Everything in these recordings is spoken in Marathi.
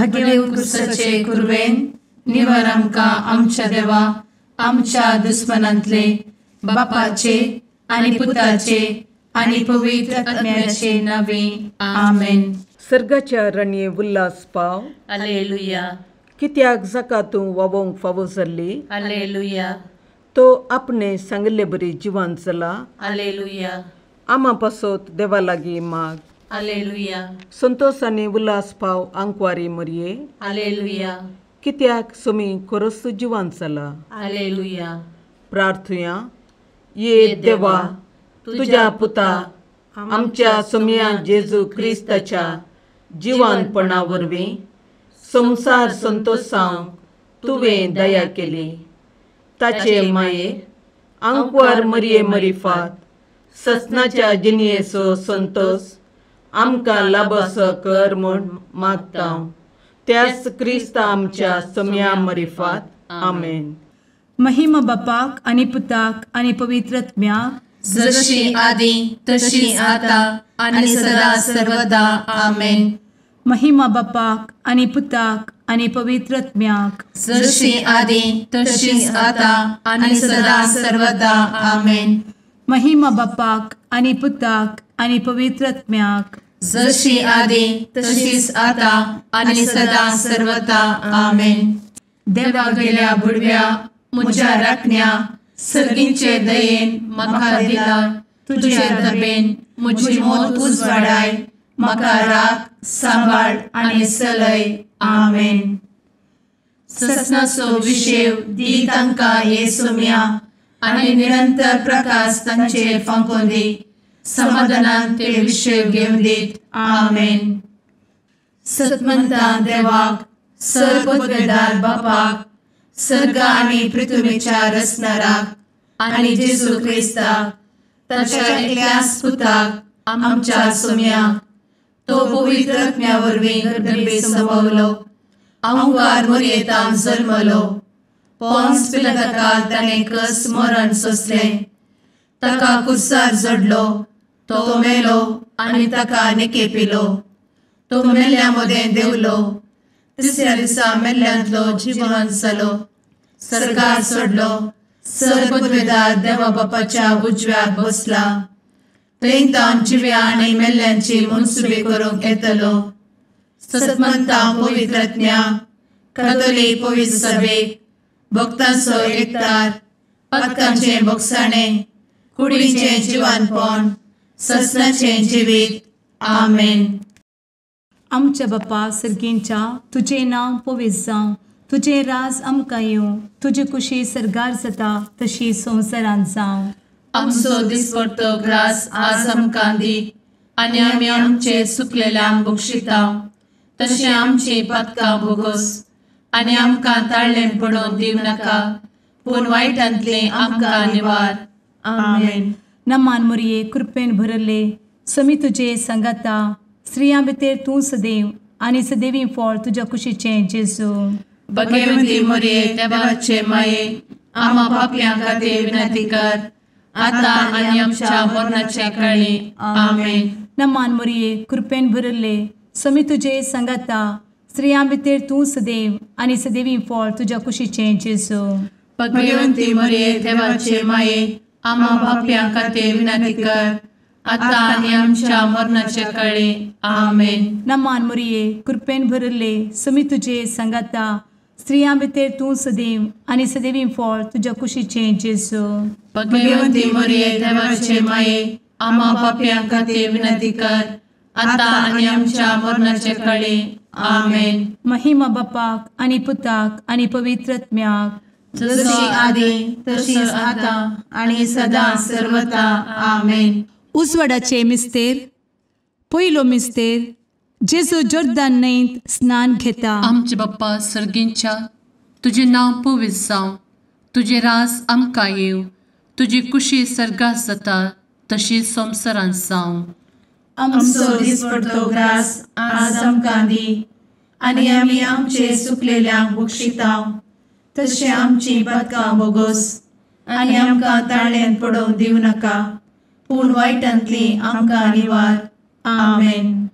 भगे उत्कृष्टाचे कुर्वेन निवार आमकां आमच्या देवा आमच्या दुस्मनांतले बापाचे आनी पुताचे आनी पवित्र आत्म्याचे नावे आमेन. सर्गाच्या राणये उल्हास पाव. हालेलुया कित्याक जाका तूं वोवंक फावो जाल्ली. हालेलुया तो आपणे सांगले बरी जिवान चला. हालेलुया आमा पासत देवा लागीं माग. हालेलुया संतोष आनी उल्हास पाव आंकवारी मरये. हालेलुया कित्याक सोमी खरोच जिवान चला. हालेलुया. प्रार्थुया. ये देवा तुझ्या पुता आमच्या सोम्या जेजू क्रिस्ताच्या जिवानपणा वरवीं संसार संतोषांक तुवें दया केली. ताचे माये आंकवार मरये मरिफात ससनाच्या जिनयेचो संतोष आमकां लाबसो कर म्हूण मागता. त्याच क्रिस्ता आमच्या सोम्या मरिफात. आमेन. महिमा बापाक आनी पुताक आनी पवित्र आत्म्याक जशी आदी तशी आता आणि सदा सर्वदा आमेन. महिमा बापाक आनी पुताक आनी पवित्र आत्म्याक जशी आदी तशीच आता आणि सदा सर्वदा आमेन. महिमा बापाक आनी पुताक आनी पवित्र आत्म्याक जशी आदी तशीच आता आणि सदा सर्वदा आमेन. देवा गेल्या बुडव्या म्हज्या राखण्या सर्गींचे दयेन म्हाका दिला. तुजे दबेन म्हजी मोत उजवाडाय. म्हाका राख सांबाळ आनी चलय. आमेन. ससनाचो विशेव दी तांकां ये सोम्या आनी निरंतर प्रकाश तांचेर फांकून दी. समाधानान ते विशेव घेवन दीत. आमेन. सतमंता देवाक सर्वपदवेदार बापाक सर्ग आनी पृथ्वीच्या रचणाराक आनी जेजू क्रिस्ताक ताच्या एकल्याच पुताक आमच्या सोम्याक तो पवित्र आत्म्या वरवीं गर्भे संभवलो. आंकवार मरयेंत जल्मलो. पोंस पिलाताकाल ताणें कस मरण सोंसलें. ताका कुर्सार जडलो. तो मेलो आनी ताका निकेपिलो. तो मेल्ल्या मदें देंवलो. तिसऱ्या दिसा मेल्ल्यांतलो जिवंत जालो. सर्गार चडलो. सर्वपदवेदार देवा बापाच्या उजव्याक बसला. थंय जिव्या आनी मेल्ल्यांची मनसुबी करूंक येतलो. सतमंता पवित्र आत्म्या कातोलीक पवित्र सभेक भक्तांचो एकठार पातकांचे भोगसाणें कुडीचें जिवानपण ससनाचें जिवीत. आमेन. आमच्या बापा सर्गींच्या तुजें नांव पवित्र जावं. तुजें राज आमकां येवं. तुजी कुशी सर्गार जाता तशी संवसारांत जावं. आमचो दिसपडटो ग्रास आज आमकां दी आनी आमी आमचे चुकलेल्यांक बक्षिता. तशें आमची पातकां भोगोस आनी आमकां ताळ्ळें पडोवन दिवं नाका पूण वायटांतले आमकां निवार. आमेन. नमान मरये कृपेन भरले समी तुजे संगाता. स्त्रियां भितर तूं सदैव आनी सदैवी फळ तुज्या कुशीचें जेजू. भगवंती मरये देवाचे माये आमा पापयां खातीर विनंती कर आता आनी आमच्या मरणाच्या काळी. आमेन. नमान मरये कृपेन भरले समी तुजे संगाता. स्त्रियां भितर तूं सदैव आनी सदैवी फळ तुज्या कुशीचें जेजू. भगवंती मरये देवाचे माये आमा पापयां खातीर विनंती कर आता आनी आमच्या मरणाच्या काळी. आमेन. नमान मरये कृपेन भरले समी तुजे संगाता. स्त्रियां भितर तूं सदैव आनी सदैवी फळ तुज्या कुशीचें जेजू. भगवंती मरये देवाचे माये आमा पापयां खातीर विनंती कर आता आनी आमच्या मरणाच्या काळी. आमेन. महिमा बापाक आनी पुताक आनी पवित्र आत्म्याक जशी आदी तशीच आता आणि सदा सर्वदा. आमेन. उजवाडाचे मिस्तेर. पयलो मिस्तेर जेजू जोर्दान न्हंयेंत स्नान घेता. आमचे बाप्पा सर्गींच्या तुजें नांव पवित्र जावं. तुजें राज आमकां येवं. तुजी कुशी सर्गार जाता तशी संवसारांत जावं. आमचो दिसपडटो ग्रास आज आमकां दी आनी आमी आमचे चुकलेल्यांक बक्षिता. तशें आमची पातकां भोगोस आनी आमकां ताळ्ळेंत पडोवन दिवं नाका पूण वायटांतली आमकां निवार. आमेन.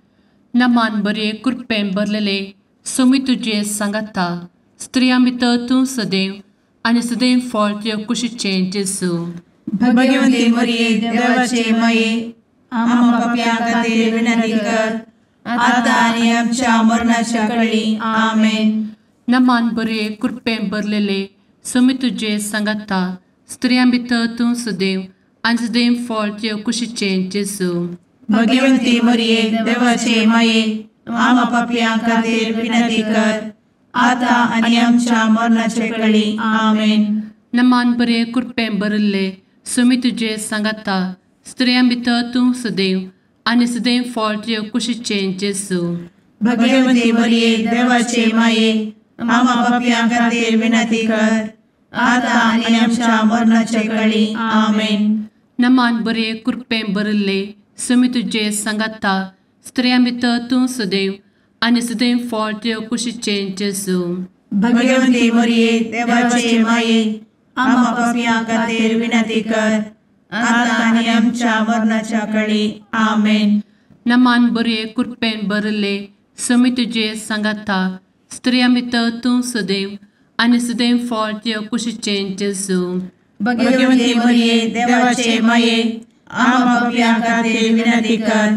नमान बरे कृपेन भरलेले सोमी तुझे सांगाता स्त्रियां भितर तूं सदैव आनी सदैव फळ तुझ्या कुशीचें जेजू. भगवंती मरिये देवाचे माये आम्हा पाप्यां खातीर विनंती कर आता आनी आमच्या मरणाच्या काळी आमेन. नमान बरे कृपेन भरलेले सोमी तुझे सांगाता स्त्रियां भितर तूं सदैव आनी सदैव फळ तुझ्या कुशीचें जेजू. भगवंती मरिये देवाचे माये आम्हा पाप्यां खातीर विनंती कर आता आनी आमच्या मरणाच्या काळी आमेन. नमान बरे कृपेन भरले सोमी तुझे सांगाता स्त्रियां भितर तूं सदैव आनी सदैव फळ तुझ्या कुशीचें जेजू. भगवंती मरिये देवाचे माये आम्हा पाप्यां खातीर विनंती कर आता आनी आमच्या मरणाच्या काळी आमेन. नमान बरे कृपेन भरले सोमी तुझे सांगाता स्त्रियां भितर तूं सदैव आनी सदैव फळ तुझ्या कुशीचें जेजू. भगवंती मरिये देवाचे माये आम्हा पाप्यां खातीर विनंती कर आता आनी आमच्या मरणाच्या काळी आमेन. नमान बरे कृपेन भरले सोमी तुझे सांगाता स्त्रियां भितर तूं सदैव आनी सदैव फळ तुझ्या कुशीचें जेजू. भगवंती मरिये देवाचे माये आम्हा पाप्यां खातीर विनंती कर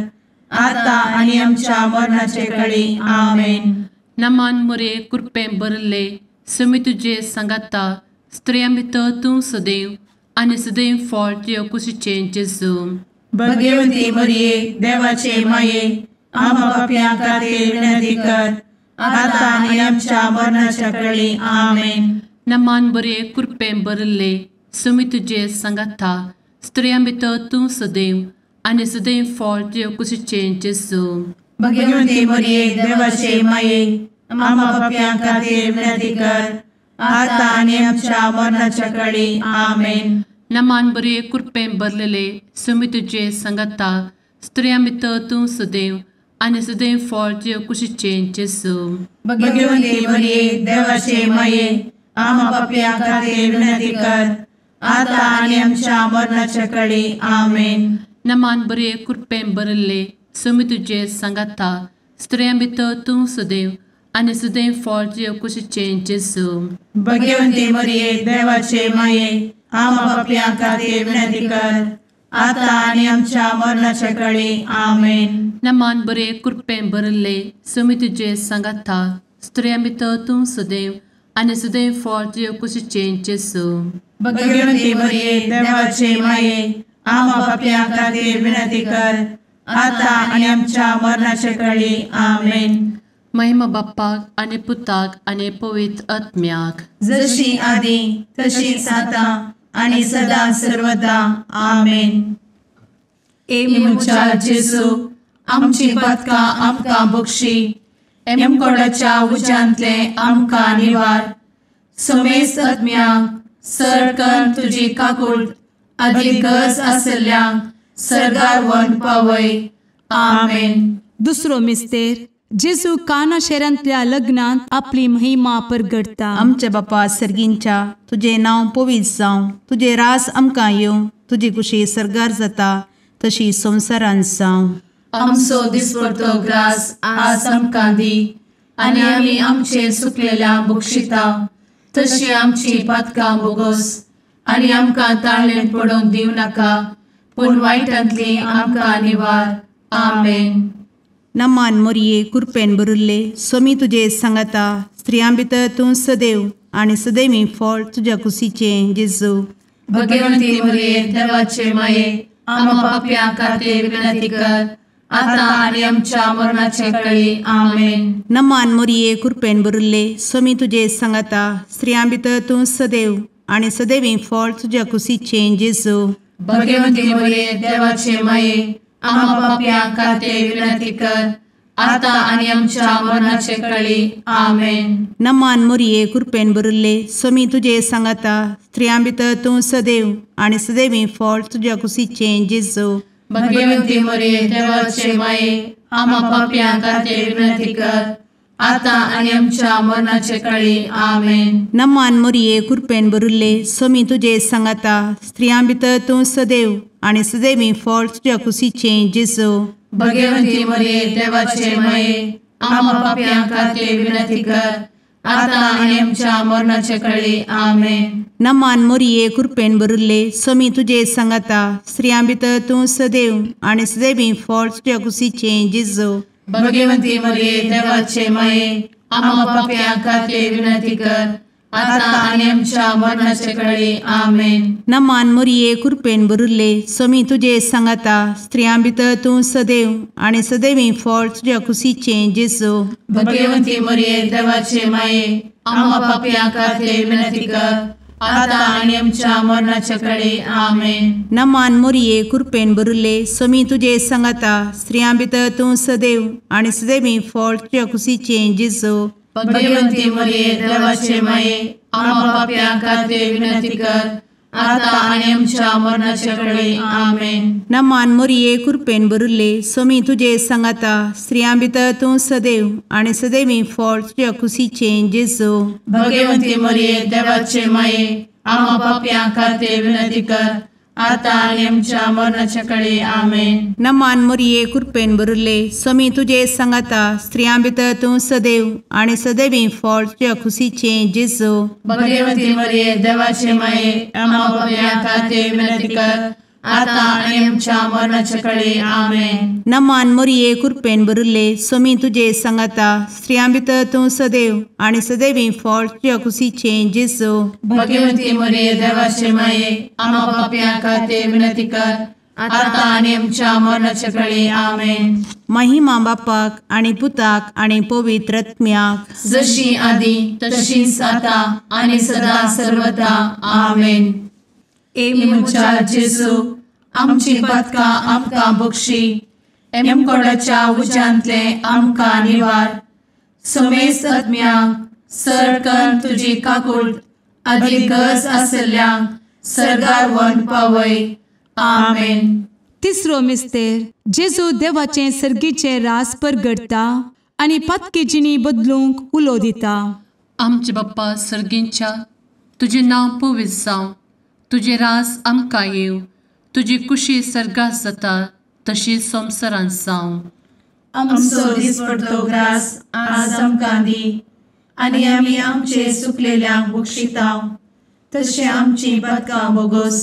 आता आनी आमच्या मरणाच्या काळी आमेन. नमान बरे कृपेन भरले सोमी तुझे सांगाता स्त्रियां भितर तूं सदैव आनी सदैव फळ तुझ्या कुशीचें जेजू. भगवंती मरिये देवाचे माये आम्हा पाप्यां खातीर विनंती कर आता आनी आमच्या मरणाच्या काळी आमेन. नमान बरे कृपेन भरले सोमी तुझे सांगाता स्त्रियां भितर तूं सदैव आनी सदैव फळ तुझ्या कुशीचें जेजू. भगवंती मरिये देवाचे माये आम्हा पाप्यां खातीर विनंती कर आता आनी आमच्या मरणाच्या काळी आमेन. नमान बरे कृपेन भरलेले सोमी तुझे सांगाता स्त्रियां भितर तूं सदैव आनी सदैव फळ तुझ्या कुशीचें जेजू. भगवंती मरिये देवाचे माये आम्हा पाप्यां खातीर विनंती कर आता आनी आमच्या मरणाच्या काळी आमेन. नमान बरे कृपेन भरले सोमी तुझे सांगाता स्त्रियां भितर तूं सदैव आनी सदैव फळ तुझ्या कुशीचें जेजू. भगवंती मरिये देवाचे माये आम्हा पाप्यां खातीर विनंती कर आता आनी आमच्या मरणाच्या काळी आमेन. नमान बरे कृपेन भरले सोमी तुझे सांगाता स्त्रियां भितर तूं सदैव आनी सदैव फळ तुझ्या कुशीचें जेजू. भगवंती मरिये देवाचे माये आम्हा पाप्यां खातीर विनंती कर आता आनी आमच्या मरणाच्या काळी आमेन. महिमा बाप्पाक आनी पुताक आनी पवित्र आत्म्याक जशी आदी तशीच आता आनी सदा सर्वदा आमेन. मुचा जेजू आमची पदकां आमकां बक्षी एमकोडाच्या उज्यांतले आमकां निवार. समेस्त आत्म्यांक सरकन तुजी काकूट अधिक गरज आसल्यांक सरगार व्हरून पावय. आमेन. दुसरो मिस्तेर जेजू काना शेरांतल्या लग्नांत आपली महिमा परगटता. आमचे बापा सर्गींच्या तुझे नांव पवित्र जावं, तुझे रास आमकां येवं, तुजी कुशी सरगार जाता तशी संवसारांत जावं. आमचो दिसपडटो ग्रास आज आमकां दी आनी आमी आमचे सुकलेल्यांक बक्षिता तशी आमची पातकां बोगोस आनी आमकां ताळ्ळेन पडोवंक दिवं नाका पूण वायटांतली आमकां निवार. आमेन. नमान मोरये कृपेन भरिल्ले सोमी तुजे सांगाता स्त्रियां भितर तूं सदैव आनी सदैवी फळ तुज्या कुशीचें जेजू. भगवंती मरिये देवाचे माये आम्हा पाप्यां खातीर विनंती कर आता आनी आमच्या मरणाचे काळी. आमेन. नमान मोरये कृपेन भरिल्ले सोमी तुजे सांगाता स्त्रियां भितर तूं सदैव आनी सदैवी फळ तुज्या कुशीचें जेजू. भगवंती मरिये देवाचे माये आम्हा पाप्यां खातीर विनंती कर आता आनी आमच्या मरणाचे काळी. आमेन. नमान मोरये कृपेन भरिल्ले सोमी तुजे सांगाता स्त्रियां भितर तूं सदैव आनी सदैवी फळ तुज्या कुशीचें जेजू. भगवंती मरिये देवाचे माये आम्हा पाप्यां खातीर विनंती कर आता आनी आमच्या मरणाचे काळी. आमेन. नमान मोरये कृपेन भरिल्ले सोमी तुजे सांगाता स्त्रियां भितर तूं सदैव आनी सदैवी फळ तुज्या कुशीचें जेजू. भगवंती मरिये देवाचे माये आम्हा पाप्यां खातीर विनंती कर, आता आनी आमच्या मरणाचे काळी. आमेन. नमान मोरये कृपेन भरिल्ले स्वामी तुजे सांगाता स्त्रियां भितर तूं सदैव आनी सदैवी फळ तुज्या कुशीचे जेजू. भगवंती मरिये देवाचे माये, आम्हा पाप्यां खातीर विनंती कर, आता आनी आमच्या मरणाचे काळी. आमेन. नमान मोरये कृपेन भरिल्ले स्वामी तुजे सांगाता स्त्रियां भितर तूं सदैव आनी सदैवी फळ तुज्या कुशीचे जेजू. भगवंती मरिये देवाचे माये, आम्हा पाप्यां खातीर विनंती कर, आता आनी आमच्या मरणाचे काळी. आमेन. नमान मोरये कृपेन भरिल्ले स्वामी तुजे सांगाता स्त्रियां भितर तूं सदैव आनी सदैवी फळ तुज्या कुशीचे जेजू. भगवंती मरिये देवाचे माये, आम्हा पाप्यां खातीर विनंती कर, आता आनी आमच्या मरणाचे काळी. आमेन. नमान मोरये कृपेन भरिल्ले स्वामी तुजे सांगाता स्त्रियां भितर तूं सदैव आनी सदैवी फळ तुज्या कुशीचे जेजू. भगवंती मरिये देवाचे माये, आम्हा पाप्यां खातीर विनंती कर, आता आनी आमच्या मरणाचे काळी. आमेन. नमान मोरये कृपेन भरिल्ले स्वामी तुजे सांगाता स्त्रियां भितर तूं सदैव आनी सदैवी फळ तुज्या कुशीचे जेजू. भगवंती मरिये देवाचे माये, आम्हा पाप्यां खातीर विनंती कर, आता आनी आमच्या मरणाचे काळी. आमेन. नमान मोरये कृपेन भरिल्ले स्वामी तुजे सांगाता स्त्रियां भितर तूं सदैव आनी सदैवी फळ तुज्या कुशीचे जेजू. भगवंती मरिये देवाचे माये, आम्हा पाप्यां खातीर विनंती कर, आता आनी आमच्या मरणाचे काळी. आमेन. महिमा बापाक आनी पुताक आनी पवित्र आत्म्याक, जशी आदी तशीच आता आनी सदा सर्वदा. आमेन. एमच्या जेजू, आमची पदकां आमकां बक्षी, एमकोडाच्या उज्यांतले आमकां निवार. समेस्त आत्म्यांक सडकन तुजी काकूट, अधिक गरज आसल्ल्यांक सर्गार व्हरून पावय. आमेन. तिसरो मिस्तेर जेजू देवाचे सर्गीचे रास परगडता आनी पत्की जिणी बदलूंक उलो दिता. आमचे बाप्पा सर्गींच्या, तुजें नांव पवित्र जावं, तुजे रास आमकां येव, तुजी कुशी सर्गास जाता तशीच संवसारांत जावं. आमचो दिसपडटो ग्रास आज आमकां दी, आनी आमी आमचे चुकलेल्यांक बक्षितांव, तशें आमची पदकां बोगोस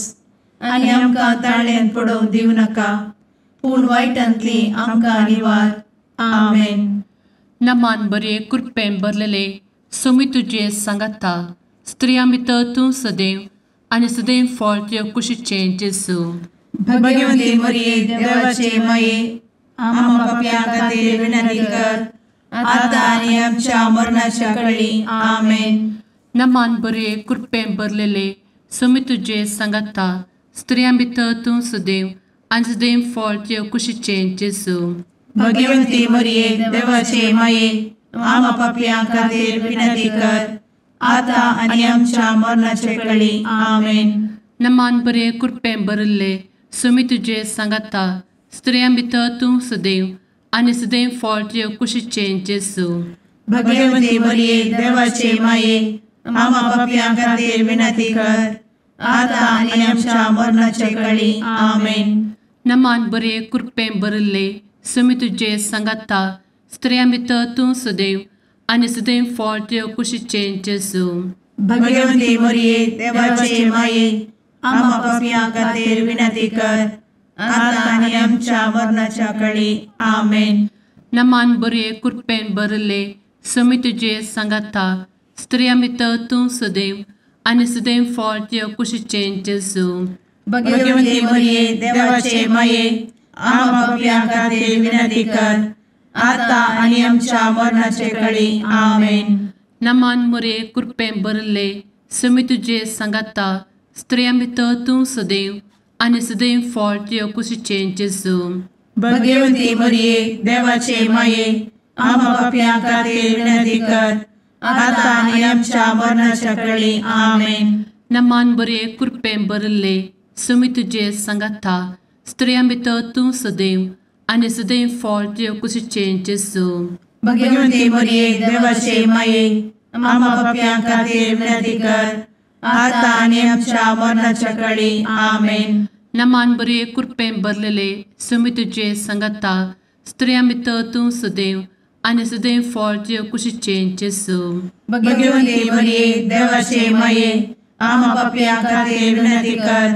आनी आमकां ताळ्यान पडोवंक दिवं नाका, पूण वायटांतली आमकां निवार. आमेन. नमान बरे कृपेन भरलेले स्वामी तुजे सांगाता स्त्रियां भितर तूं सदैव आनी सदैव फळ तुज्या कुशीचे जेजू. भगवंती मरिये देवाचे माये, आम्हा पाप्यां खातीर विनंती कर, आता आनी आमच्या मरणाच्या काळी. आमेन. नमान बरे कृपेन भरलेले स्वामी तुजे सांगाता स्त्रियां भितर तूं सदैव आनी सदैव फळ तुज्या कुशीचे जेजू. भगवंती मरिये देवाचे माये, आम्हा पाप्यां खातीर विनंती कर, आता आनी आमच्या मरणाचे काळी. आमेन. नमान बरे कृपेन भरले स्वामी तुजे सांगाता स्त्रियां भितर तूं सदैव आनी सदैव फळ तुज्या कुशीचे जेजू. भगवंती मरिये देवाचे माये, आम्हा पाप्यां खातीर विनंती कर, आता आनी आमच्या मरणाचे काळी. आमेन. नमान बरे कृपेन भरले स्वामी तुजे सांगाता स्त्रियां भितर तूं सदैव आनी सदैव फळ तुज्या कुशीचे जेजू. भगवंती मरिये देवाचे माये, आम्हा पाप्यां खातीर विनंती कर, आता आनी आमच्या मरणाच्या काळी. आमेन. नमान बरे कृपेन भरले स्वामी तुजे सांगाता स्त्रियां भितर तूं सदैव आनी सदैव फळ तुज्या कुशीचे जेजू. भगवंती मरिये देवाचे माये, आम्हा पाप्यां खातीर विनंती कर, आता आनी आमच्या मरणाचे काळी. आमेन. नमान मोरे कृपेन भरले स्वामी तुजे सांगाता स्त्रियां भितर तूं सदैव आनी सदैव फळ तुज्या कुशीचे जेजू. भगवंती मरिये देवाचे माये, आम्हा पाप्यां खातीर विनंती कर, आता आनी आमच्या मरणाच्या काळी. आमेन. नमान बरे कृपेन भरले स्वामी तुजे सांगाता स्त्रियां भितर तूं सदैव आनी सदैव फळ तुज्या कुशीचे जेजू. भगवंती मरिये देवाचे माये, आम्हा पाप्यां खातीर विनंती कर, आता आनी आमच्या मरणाच्या काळी. आमेन. नमान बरे कृपेन भरलेले स्वामी तुजे सांगाता स्त्रियां भितर तूं सदैव आनी सदैव फळ तुजे कुशीचें जेजू. भगवंते मरिये देवाचे माये आम्हा पापियां खातीर विनंती कर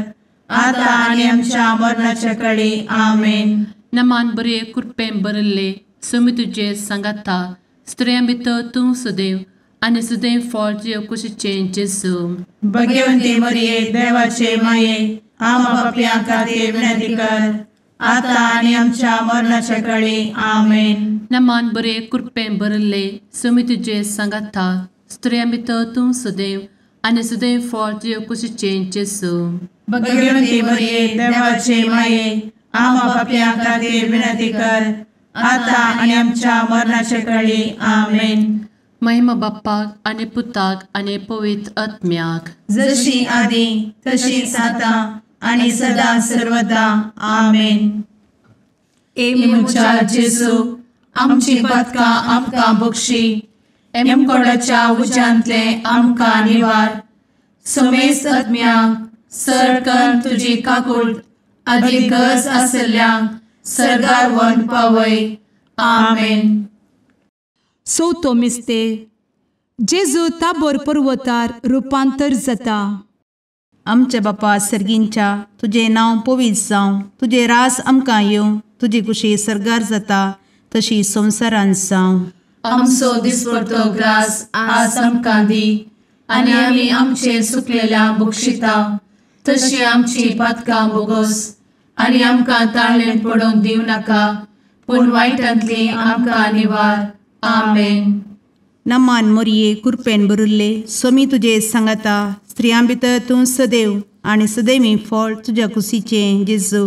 आता आनी आमच्या मरणाच्या काळी आमेन. नमान बरे कृपेन भरिल्ले समी तुजे सांगाता स्त्रियां भितर तूं सदैव आनी सदैव फळ तुजे कुशीचें जेजू. भगवंते मरिये देवाचे माये आम्हा पापियां खातीर विनंती कर आता आनी आमच्या मरणाच्या काळी आमेन. नमान बरे कृपेन भरिल्ले समी तुजे सांगाता स्त्रियां भितर तूं सदैव आनी सदैव फळ तुजे कुशीचें जेजू. भगवंते मरिये देवाचे माये आम्हा पापियां खातीर विनंती कर आता आनी आमच्या मरणाच्या काळी आमेन. महिमा बाप्पाक आनी पुताक आनी पवित्र आत्म्याक जशी आदी तशीच आता आनी सदा सर्वदा आमेन. मुचा जेजू आमची पदकां आमकां बक्षी एमकोडाच्या उज्यांतले आमकां निवार. समेस्त आत्म्यांक सरकन तुजी काकूट अधिक गरज आसल्यांक सरगार व्हरून पावय. आमेन. चवथो मिस्तेर जेजू ताबोर पर्वतार रुपांतर जाता. आमच्या बापा सर्गींच्या तुझे नांव पवित्र जावं, तुझे रास आमकां येवं, तुजी कुशी सरगार जाता तशी संवसारांत जावं. आमचो दिसपडटो ग्रास आज आमकां दी आनी आमी आमचे सुकलेल्यांक बक्षिता तशी आमची पातकां बोगोस आनी आमकां ताळ्ळेन पडोवन दिवं नाका पूण वायटांतली आमकां निवार. आमेन. नमान मोरये कृपेन भरिल्ले समी तुजे सांगाता स्त्रियां भितर तूं सदैव आनी सदैवी फळ तुज्या कुशीचें जेजू.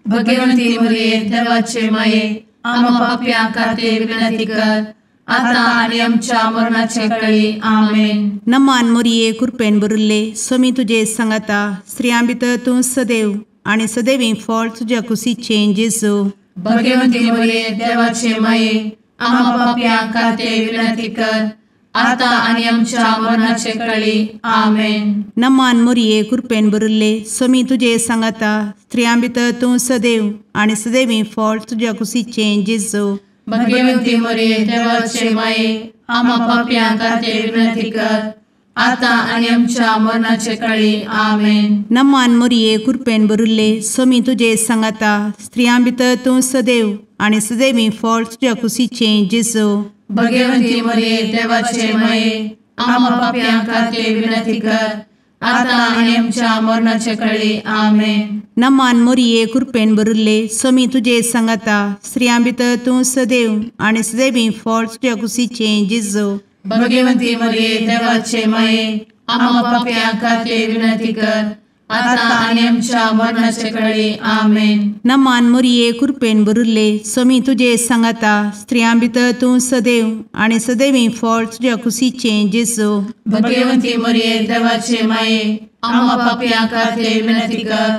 भगवंती मरिये देवाचे माये आम्हा पापियां खातीर विनंती कर आता आनी आमच्या मरणाचे काळी आमेन. नमान मोरये कृपेन भरिल्ले समी तुजे सांगाता स्त्रियां भितर तूं सदैव आनी सदैवी फळ तुज्या कुशीचें जेजू. भगवंती मरिये देवाचे माये आम्हा पापियां खातीर विनंती कर आता आनी आमच्या मरणाचे काळी आमेन. नमान मोरये कृपेन भरिल्ले समी तुजे सांगाता स्त्रियां भितर तूं सदैव आनी सदैवी फळ तुज्या कुशीचें जेजू. भगवंती मरिये देवाचे माये आम्हा पापियां खातीर विनंती कर आता आनी आमच्या मरणाचे काळी आमेन. नमान मोरये कृपेन भरिल्ले समी तुजे सांगाता स्त्रियां भितर तूं सदैव आनी सदैवी फळ तुज्या कुशीचें जेजू. भगवंती मरिये देवाचे माये आम्हा पापियां खातीर विनंती कर आता आनी आमच्या मरणाचे काळी आमेन. नमान मोरये कृपेन भरिल्ले समी तुजे सांगाता स्त्रियां भितर तूं सदैव आनी सदैवी फळ तुज्या कुशीचें जेजू. भगवंती मरिये देवाचे माये आम्हा पापियां खातीर विनंती कर आता आनी आमच्या मरणाचे काळी आमेन. नमान मोरये कृपेन भरिल्ले समी तुजे सांगाता स्त्रियां भितर तूं सदैव आनी सदैवी फळ तुज्या कुशीचें जेजू. भगवंती मरिये देवाचे माये आम्हा पापियां खातीर विनंती कर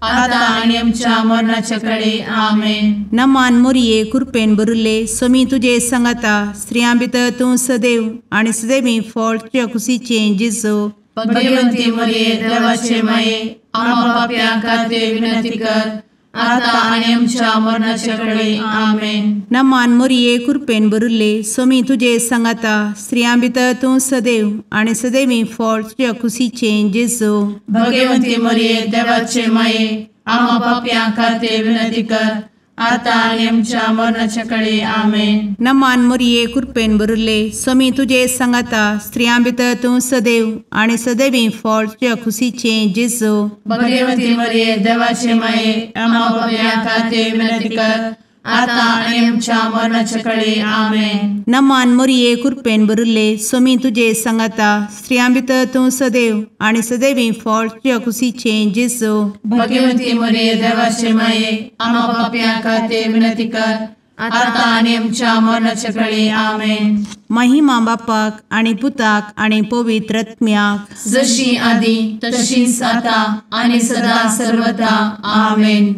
आता आनी आमच्या मरणाचे काळी आमेन. नमान मोरये कृपेन भरिल्ले समी तुजे सांगाता स्त्रियां भितर तूं सदैव आनी सदैवी फळ तुज्या कुशीचें जेजू. भगवंती मरिये देवाचे माये आम्हा पापियां खातीर विनंती कर आता आनी आमच्या मरणाचे काळी आमेन. नमान मोरये कृपेन भरिल्ले समी तुजे सांगाता स्त्रियां भितर तूं सदैव आनी सदैवी फळ तुज्या कुशीचें जेजू. भगवंती मरिये देवाचे माये आम्हा पापियां खातीर विनंती कर आता आनी आमच्या मरणाचे काळी आमेन. नमान मोरये कृपेन भरिल्ले समी तुजे सांगाता स्त्रियां भितर तूं सदैव आनी सदैवी फळ तुज्या कुशीचें जेजू. भगवंती मरिये देवाचे माये आम्हा पापियां खातीर विनंती कर आता आनी आमच्या मरणाचे काळी आमेन. नमान मोरये कृपेन भरिल्ले समी तुजे सांगाता स्त्रियां भितर तूं सदैव आनी सदैवी फळ तुज्या कुशीचें जेजू. भगवंती मरिये देवाचे माये आम्हा पापियां खातीर विनंती कर आता आनी आमच्या मरणाचे काळी आमेन. महिमा बापाक आनी पुताक आनी पवित्र आत्म्याक जशी आदी तशीच आता आनी सदा सर्वदा आमेन.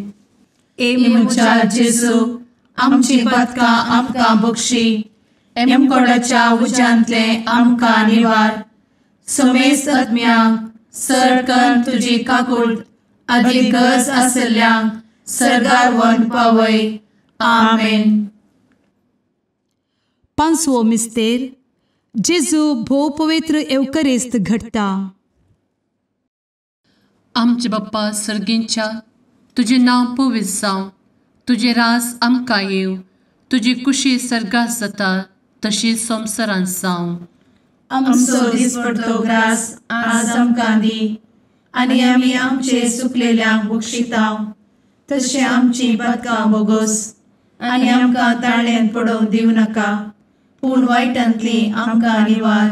मुचा जेजू आमची पदकां आमकां बक्षी एमकोडाच्या उज्यांतले आमकां निवार. समेस्त आत्म्यांक सरकन तुजी काकूट अधिक गरज आसल्यांक सरगार व्हरून पावय. आमेन. 5वो मिस्तेर जेजू भोव पवित्र एवकरिस्त घडटा. आमचे बाप्पा सर्गींच्या, तुझे नांव पवित्र जावं, तुझे रास आमकां येव, तुजी कुशी सर्गात जाता तशी संवसारांत जावं. आमचो दिसपडटो ग्रास आज आमकां दी, आनी आमी आमचे सुकलेल्यांक बक्षितांव. तशें आमची पदकां बोगोस आनी आमकां ताळ्यान पडोवंक दिवं नाका, पूण वायटांतली आमकां निवार.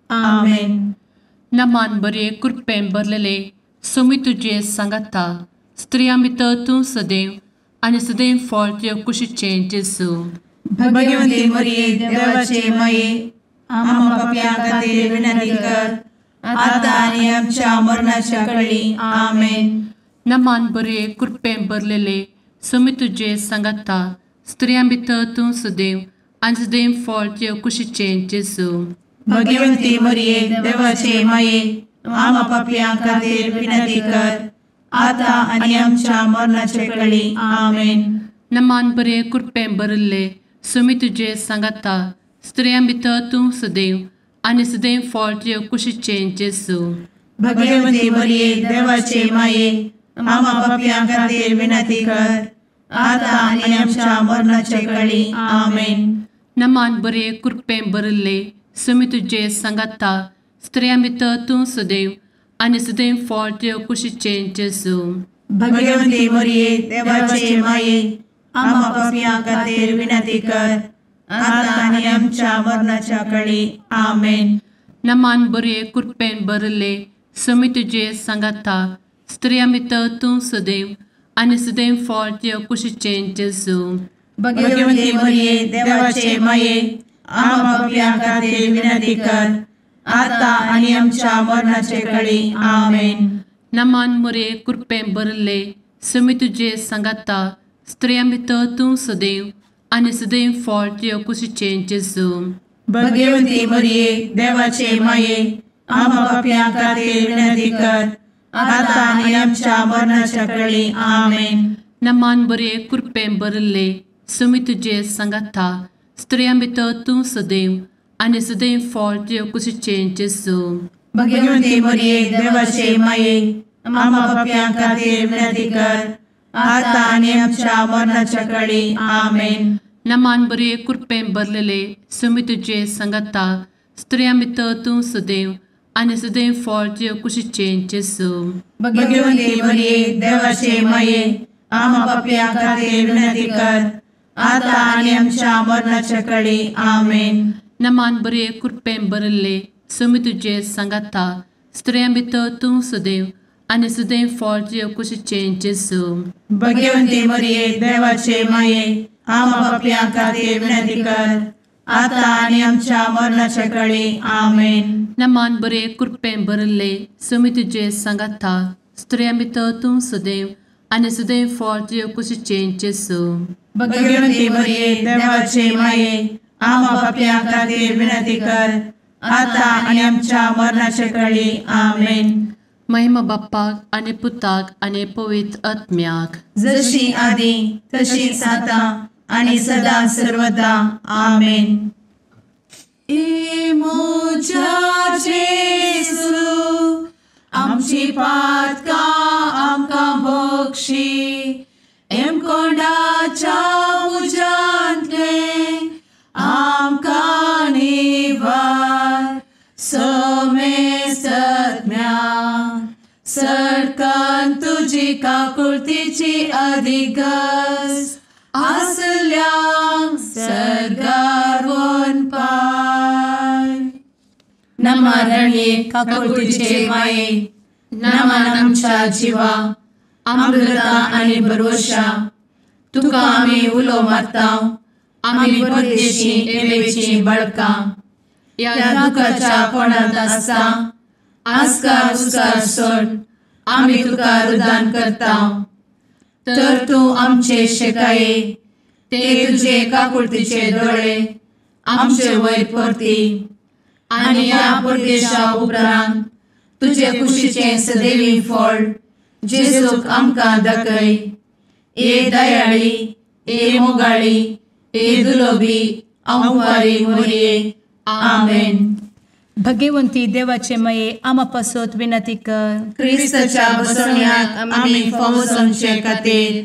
आमेन. नमान बरे कृपेन भरलेले सोमी तुजे सांगाता, स्त्रियां भितर तूं सदैव आनी सदैव फळ तुज्या कुशीचें जेजू. भगवंती मरिये देवाचे माये, आमकां पाप्यां खातीर विनंती कर, आतां आनी आमच्या मरणाच्या काळी. आमेन. नमान बरे कृपेन भरलेले सोमी तुजे सांगाता, स्त्रियां भितर तूं सदैव आनी सदैव फळ तुज्या कुशीचें जेजू. भगवंती मरिये देवाचे माये, आमकां पाप्यां खातीर विनंती कर, आतां आनी आमच्या मरणाचे काळी. आमेन. नमान बरे कृपेन भरले सोमी तुजे सांगाता, स्त्रियां भितर तूं सदैव आनी सदैव फळ तुज्या कुशीचें जेजू. भगवंती मरिये देवाचे माये, आमकां पाप्यां खातीर विनंती कर, आतां आनी आमच्या मरणाचे काळी. आमेन. नमान बरे कृपेन भरले सोमी तुजे सांगाता, स्त्रियां भितर तूं सदैव आनी सदैव फळ तुज्या कुशीचें जेजू. भगवंती मरिये देवाचे माये, आमकां पाप्यां खातीर विनंती कर, आतां आनी आमच्या मरणाच्या काळी. आमेन. नमान बरे कृपेन भरले सोमी तुजे सांगाता, स्त्रियां भितर तूं सदैव आनी सदैव फळ तुज्या कुशीचें जेजू. भगवंती मरिये देवाचे माये, आमकां पाप्यां खातीर विनंती कर, आतां आनी आमच्या मरणाचे काळी. आमेन. नमान बरे कृपेन भरले सोमी तुजे सांगाता, स्त्रियां भितर तूं सदैव आनी सदैव फळ तुज्या कुशीचें जेजू. भगवंती मरिये देवाचे माये, आमकां पाप्यां खातीर विनंती कर, आतां आनी आमच्या मरणाच्या काळी. आमेन. नमान बरे कृपेन भरले सोमी तुजे सांगाता, स्त्रियां भितर तूं सदैव आनी सदैव फळ तुज्या कुशीचें जेजू. भगवंती मरिये देवाचे माये, आमकां पाप्यां खातीर विनंती कर, आतां आनी आमच्या मरणाच्या काळी. आमेन. नमान बरे कृपेन भरलेले सोमी तुजे सांगाता, स्त्रियां भितर तूं सदैव आनी सदैव फळ तुज्या कुशीचें जेजू. भगवंती मरिये देवाचे माये, आमकां पाप्यां खातीर विनंती कर, आतां आनी आमच्या मरणाच्या काळी. आमेन. नमान बरे कृपेन भरले सोमी तुजे सांगाता, स्त्रियां भितर तूं सदैव आनी सदैव फळ तुज्या कुशीचें जेजू. भगवंती मरिये देवाचे माये, आमकां पाप्यां खातीर विनंती कर, आतां आनी आमच्या मरणाच्या काळी. आमेन. नमान बरे कृपेन भरले सोमी तुजे सांगाता, स्त्रियां भितर तूं सदैव आनी सदैव फळ तुज्या कुशीचें जेजू. भगवंती मरिये देवाचे माये, आमकां पाप्यां खातीर विनंती कर, आतां आनी आमच्या मरणाच्या काळी. आमेन. महिमा बाप्पाक आनी पुताक आनी पवित्र आत्म्याक, जशी आदी तशीच आतां आनी सदां सर्वदा. आमेन. मोच्या जेजू, आमची पातकां आमकां बक्षी, कोंडाच्या उजांतले आमकां निवार. सोमे सत्म्या सडकन तुजी काकुळतीची अधिगस, आसल्यांक सर्गार वन पाय. नमारणे काकुळतीचे माये, नमान आमच्या जिवा, अमृता आनी भरवशा, तुका आमी उलो मारतांव. आमी परदेशी येवेची बळकां, या दुखाच्या कोणांत आसता, आस्कार उस्कार सोड, आमी तुका रुदान करतांव. तर तूं आमचे शेकाये, ते तुजे काकुळतीचे दोळे आमचे वयर परती. आनी या परदेशा उपरांत तुजे कुशीचें सदैवी फळ जेजूक आमकां दाखय. ए दयाळी, ए मोगाळी, ए दुलोबी अंवारी मोरये आमेन. भगवंती देवाचे माये आमा पासत विनंती कर. क्रिस्ताच्या बसवण्याक आमी फावो समचे खातीर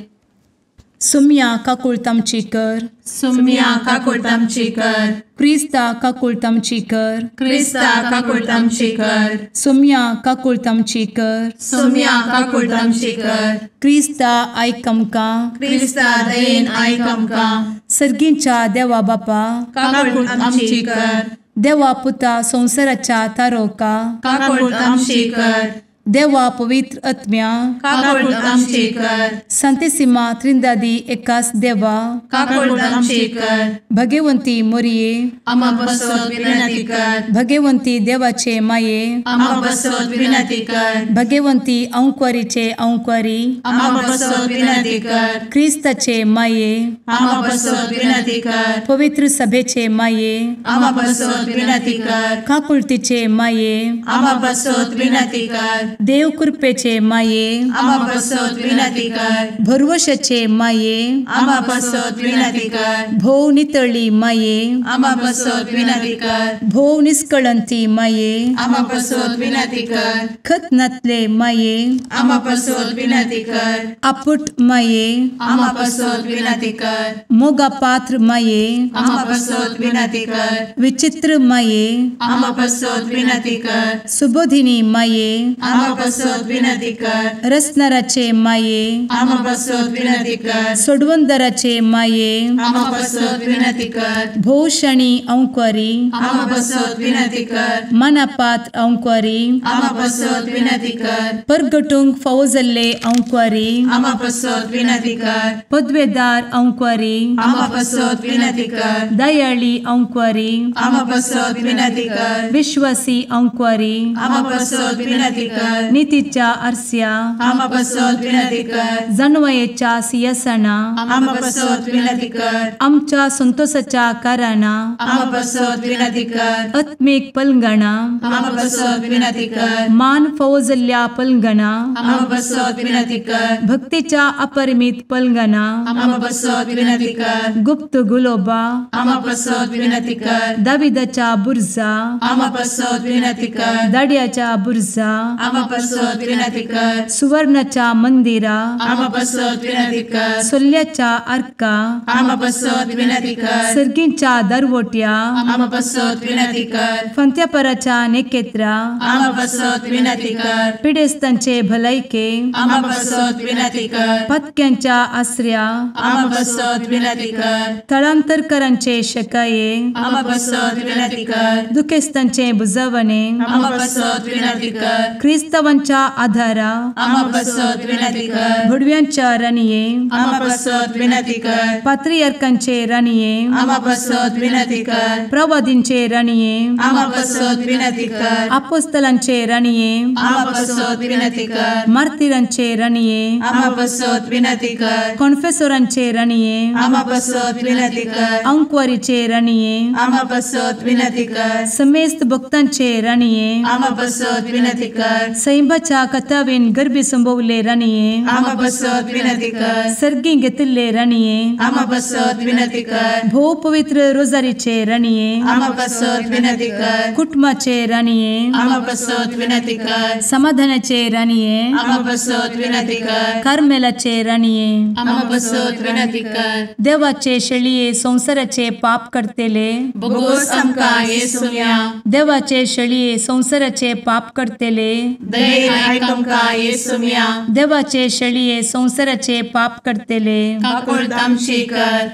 सुम्या काकूळ तामची कर. सुम्या काकूळ तामची कर. क्रिस्ता काकूळ तामची कर. क्रिस्ता काकूळ तामची कर. सुम्या काकूळ तामची कर. सुम्या काकूळ तामची कर. क्रिस्ता आयक आमकां. क्रिस्ता दयेन आयक आमकां. सर्गींच्या देवा बापा काकूळ तामची कर. देवा पुता संसाराच्या तारोका काकूळ तामची कर. देवा पवित्र आत्म्या काकूळ तामची कर. सांतेसिमा त्रिंदादी एकाच देवा काकूळ तामची कर. भगवंती मोरये आमा बसवत विनंती कर. भगवंती देवाचे माये आमा बसवत विनंती कर. भगवंती औंकवारीचे औंकवारी आमा बसवत विनंती कर. क्रिस्ताचे माये आमा बसवत विनंती कर. पवित्र सभेचे माये आमा बसवत विनंती कर. काकुळतीचे माये आमा बसवत विनंती कर. देव कृपेचे माये आमा बसवत विनंती कर. भरवशाचे माये आमा बसवत विनंती कर. भोव नितळी माये आमा बसवत विनंती कर. भोव निष्कळंती माये आमा बसवत विनंती कर. खतनातले माये आमा बसवत विनंती कर. आपुट माये आमा बसवत विनंती कर. मोगा पात्र माये आमा बसवत विनंती कर. विचित्र माये आमा बसवत विनंती कर. सुबोधिनी माये आमा बसवत विनंती कर. रसनाराचे माये आमा बसवत विनंती कर. सोडवंदराचे माये आमा बसवत विनंती कर. भोषणी औंकवारी आमा बसवत विनंती कर. मनापात्र औंकवारी आमा बसवत विनंती कर. परगटूंक फावो जाल्ले औंकवारी आमा बसवत विनंती कर. पदवेदार औंकवारी आमा बसवत विनंती कर. दयाळी औंकवारी आमा बसवत विनंती कर. विश्वासी औंकवारी आमा बसवत विनंती कर. नीतीच्या आरस्या आमा बसवत विनंती कर. जाणवायेच्या सिंहासना आमा बसवत विनंती कर. आमच्या संतोषाच्या काराना आमा बसवत विनंती कर. आत्मिक पलंगणा आमा बसवत विनंती कर. मान फावो जाल्ल्या पलंगणा आमा बसवत विनंती कर. भक्तीच्या अपरिमित पलंगणा आमा बसवत विनंती कर. गुप्त गुलोबा आमा बसवत विनंती कर. दाविदाच्या बुर्जा आमा बसवत विनंती कर. दाडियाच्या बुर्जा आमा बसवत विनंती कर. सुवर्णाच्या मंदिरा आमा बसवत विनंती कर. सोल्ल्याच्या अर्का आमा बसवत विनंती कर. सर्गींच्या दरवोट्या आमा बसवत विनंती कर. फंत्यापराच्या नेकेत्रा आमा बसवत विनंती कर. पिडेस्तांचे भलायके आमा बसवत विनंती कर. पत्क्यांच्या आसऱ्या आमा बसवत विनंती कर. तळांतरकरांचे शकाये आमा बसवत विनंती कर. दुखेस्तांचे बुजावणे आमा बसवत विनंती कर. क्रिस्तवांच्या आधारा आमा बसवत विनंती कर. भडव्यांच्या राणीये आमा बसवत विनंती कर. पात्रियार्कांचे राणीये आमा बसवत विनंती कर. प्रवादींचे राणीये आमा बसवत विनंती कर. आपोस्तलांचे राणीये आमा बसवत विनंती कर. मार्तिरांचे राणीये आमा बसवत विनंती कर. कॉन्फेसोरांचे राणीये आमा बसवत विनंती कर. अंकवारीचे राणीये आमा बसवत विनंती कर. समेस्त भक्तांचे राणीये आमा बसवत विनंती कर. सैंबाच्या कथावेन गर्भी संभवले राणीये आमा बसवत विनंती कर. सर्गी घेतले राणीये आमा बसवत विनंती कर. भोव पवित्र रोजारीचे राणीये आमा बसवत विनंती कर. कुटुंबाचे राणीये आमा बसवत विनंती कर. समाधानाचे राणीये आमा बसवत विनंती कर. कार्मेलाचे राणीये आमा बसवत विनंती कर. देवाचे शेळिये संसाराचे पाप करतेले बोगोस आमकां येसुया. देवाचे शेळिये संसाराचे पाप करतेले दयेन आयक आमकां येसुया. देवाचे शेळिये संसाराचे पाप करतेले काकूळ तामची कर.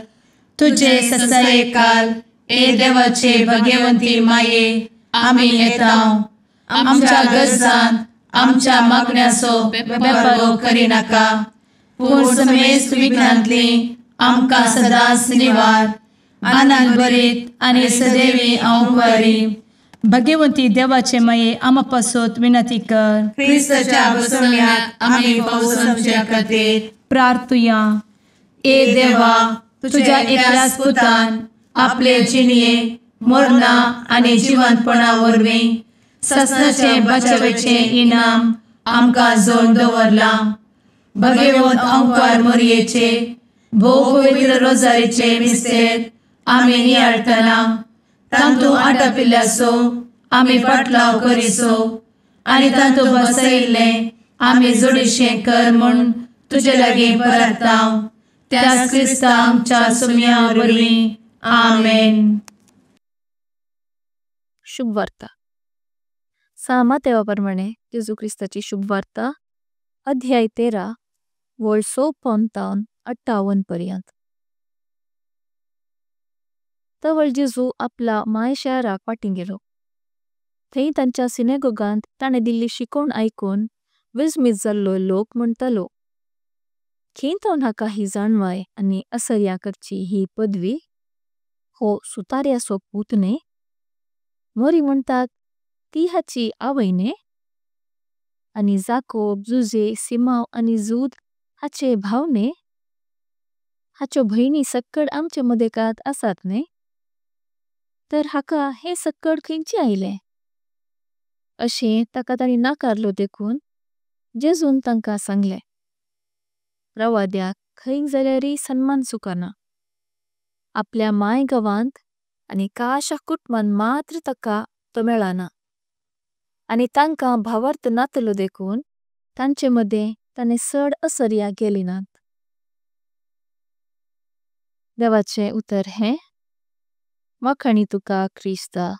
तुझे ससाये काल ए देवाचे भगवंती माये आमी येताव. आमच्या गरजांत आमच्या मागण्याचो बेपारो करिनाका. पूण समेस्त विघ्नांतली आमकां सदांच निवार. आनंद भरीत आनी सदैवी औंकवारी भगवंती देवाचे माये आमा पासत विनंती कर. क्रिस्ताच्या बसवण्याक आमी फावो समच्या खातीर प्रार्थुया. ए देवा तुझ्या एकल्याच पुतान आपले जिणये मरणा आनी जिवंतपणा वरवीं ससनाचे बचावेचे इनाम आमकां जोड दवरला. भगवंत औंकार मोरयेचे भोव पवित्र रोजारीचे मिस्तेर आमी नियाळटना तांतू आटापिल्ल्यासो आमी पाटलाव करिसो आनी तांतू बसयिल्ले आमी जोडिशें कर म्हूण तुजे लागीं परतांव. त्याच क्रिस्ता आमच्या सुमया वरवीं. आमेन. शुभ वार्ता. सामा प्रमाणे जेजू क्रिस्ताची शुभ वार्ता अध्याय 13 वळ 56-58 पर्यंत. तवळ जेजू आपला माय शाराक वाटें गेलो. थंय तांच्या सिनेगोगांत ताणें दिल्ली शिकोवण आयकून विस्मीत जाल्लो लोक म्हणटलो, खंय तो नाका ही जाणवाय आनी असर्या करची ही पदवी? हो सुतार्याचो पूत न्ही? मोरी म्हणटात ती हाची आवय न्ही? आनी जाकोब, जुजे, सिमाव आनी जूद हाचे भाव न्ही? हाच्यो भयणी सक्कड आमचे मदेकांत आसात न्ही? तर हाका हे सक्कड खंयचे आयले? अशें ताका तांणी नाकारलो देखून जेजून तांकां सांगले, प्रवाद्याक खंय जाल्यारी सन्मान चुकना. आपल्या माय गांवांत आनी काशा कुटुंबांत मात्र ताका तो मेळना. आनी तांकां भावार्थ नातलो देखून तांचे मदें ताणें चड असर्या गेली नात. देवाचें उतर हें. वाखाणी तुका क्रिस्ता.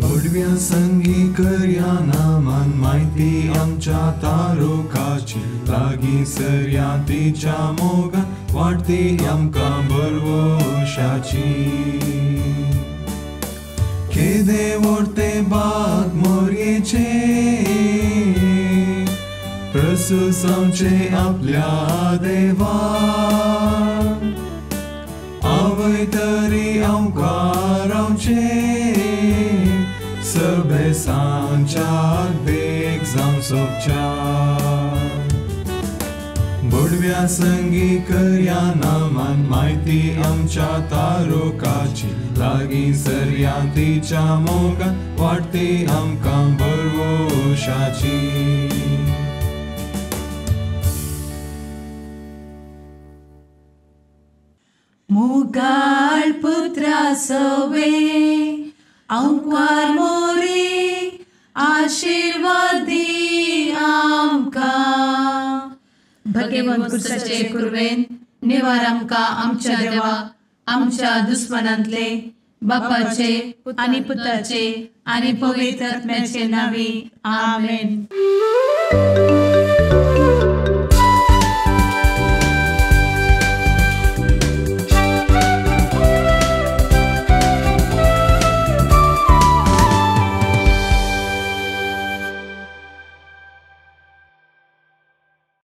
भडव्या संगी करया नामान माहिती आमच्या तारोकाची लागीं सरया तिच्या मोगान वाटती आमकां बरवशाची. केदे व्हरते बाग मोरयेचे प्रसूस आमचे आपल्या देवा. आवय तरी आमकां रावचे सबे सांच्याक देख जावं सोबच्या. बडव्या संगी करया नामान माहिती आमच्या तारोकाची लागीं सरया तिच्या मोगान वाटती आमकां बरवशाची. मुगाळ पुत्रा सवे अंकवार मोरी आशीर्वाद दी आमकां. भगवंत कुर्साचे कुरवेन निवार आमकां आमच्या देवा आमच्या दुस्मनांतले बापाचे आनी पुताचे आनी पवित्र आत्म्याचे नावी. आमेन.